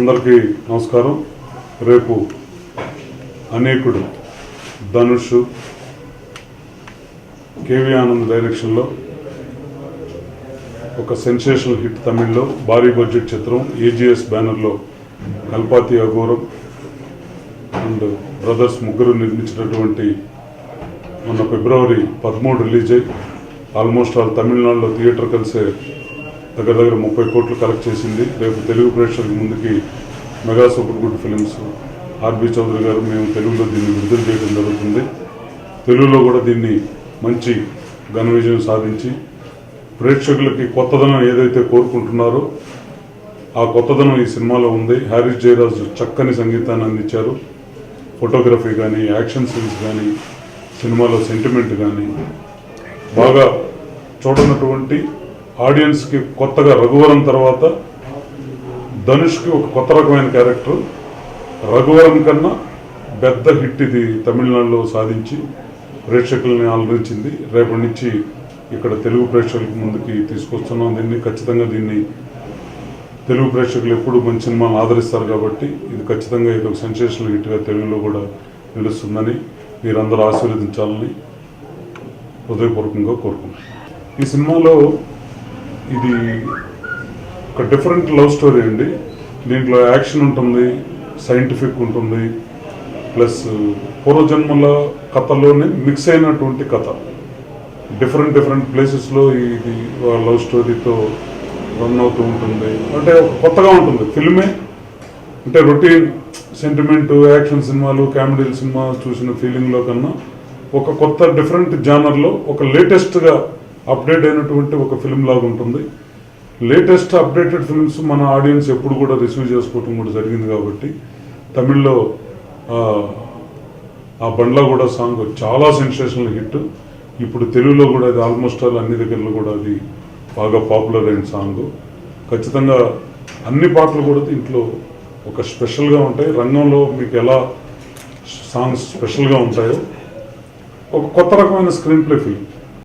అందరికీ నమస్కారం. రేపు అనేకుడు ధనుష్ కేవి ఆనంద్ డైరెక్షన్లో ఒక సెన్సేషనల్ హిట్ తమిళ్లో భారీ బడ్జెట్ చిత్రం ఏజీఎస్ బ్యానర్లో కల్పాతి అఘోరం అండ్ బ్రదర్స్ ముగ్గురు నిర్మించినటువంటి మొన్న ఫిబ్రవరి 13 రిలీజ్ అయ్యి ఆల్మోస్ట్ ఆల్ తమిళనాడులో థియేటర్ కలిసే దగ్గర 30 కోట్లు కలెక్ట్ చేసింది. రేపు తెలుగు ప్రేక్షకుల ముందుకి Mega Super Good Films RB Chaudhary గారు మేము తెలుగులో దీన్ని విడుదల చేయడం జరుగుతుంది. తెలుగులో కూడా దీన్ని మంచి ఘన విజయం సాధించి ప్రేక్షకులకి కొత్తదనం ఏదైతే కోరుకుంటున్నారో ఆ కొత్తదనం ఈ సినిమాలో ఉంది. హారిస్ జయరాజు చక్కని సంగీతాన్ని అందించారు. ఫోటోగ్రఫీ కానీ, యాక్షన్ సీన్స్ కానీ, సినిమాలో సెంటిమెంట్ కానీ బాగా చూడనటువంటి ఆడియన్స్కి కొత్తగా రఘువరన్ తర్వాత ధనుష్కి ఒక కొత్త రకమైన క్యారెక్టర్. రఘువరన్ కన్నా పెద్ద హిట్ ఇది తమిళనాడులో సాధించి ప్రేక్షకుల్ని ఆలోచించింది. రేపటి నుంచి ఇక్కడ తెలుగు ప్రేక్షకుల ముందుకి తీసుకొస్తున్నాం. ఖచ్చితంగా దీన్ని తెలుగు ప్రేక్షకులు ఎప్పుడు మంచి సినిమాను ఆదరిస్తారు కాబట్టి ఇది ఖచ్చితంగా ఇది ఒక సెన్సేషనల్ హిట్గా తెలుగులో కూడా నిలుస్తుందని మీరందరూ ఆశీర్వదించాలని హృదయపూర్వకంగా కోరుకుంటున్నాను. ఈ సినిమాలో ఇది ఒక డిఫరెంట్ లవ్ స్టోరీ అండి. దీంట్లో యాక్షన్ ఉంటుంది, సైంటిఫిక్ ఉంటుంది, ప్లస్ పూర్వజన్మల కథలోనే మిక్స్ అయినటువంటి కథ. డిఫరెంట్ ప్లేసెస్లో ఇది లవ్ స్టోరీతో రన్ అవుతూ ఉంటుంది. అంటే కొత్తగా ఉంటుంది ఫిల్మే. అంటే రొటీన్ సెంటిమెంట్ యాక్షన్ సినిమాలు, కామెడీ సినిమా చూసిన ఫీలింగ్లో కన్నా ఒక కొత్త డిఫరెంట్ జానర్లో ఒక లేటెస్ట్గా అప్డేట్ అయినటువంటి ఒక ఫిల్మ్ లాగా ఉంటుంది. లేటెస్ట్ అప్డేటెడ్ ఫిల్మ్స్ మన ఆడియన్స్ ఎప్పుడు కూడా రిసీవ్ చేసుకోవటం కూడా జరిగింది కాబట్టి తమిళ్లో ఆ బండ్లా కూడా సాంగ్ చాలా సెన్సేషనల్ హిట్. ఇప్పుడు తెలుగులో కూడా అది ఆల్మోస్ట్ ఆల్ అన్ని దగ్గరలో కూడా అది బాగా పాపులర్ అయిన సాంగ్. ఖచ్చితంగా అన్ని పాటలు కూడా దీంట్లో ఒక స్పెషల్గా ఉంటాయి. రంగంలో మీకు ఎలా సాంగ్స్ స్పెషల్గా ఉంటాయో ఒక కొత్త రకమైన స్క్రీన్ ప్లే ఫిల్మ్.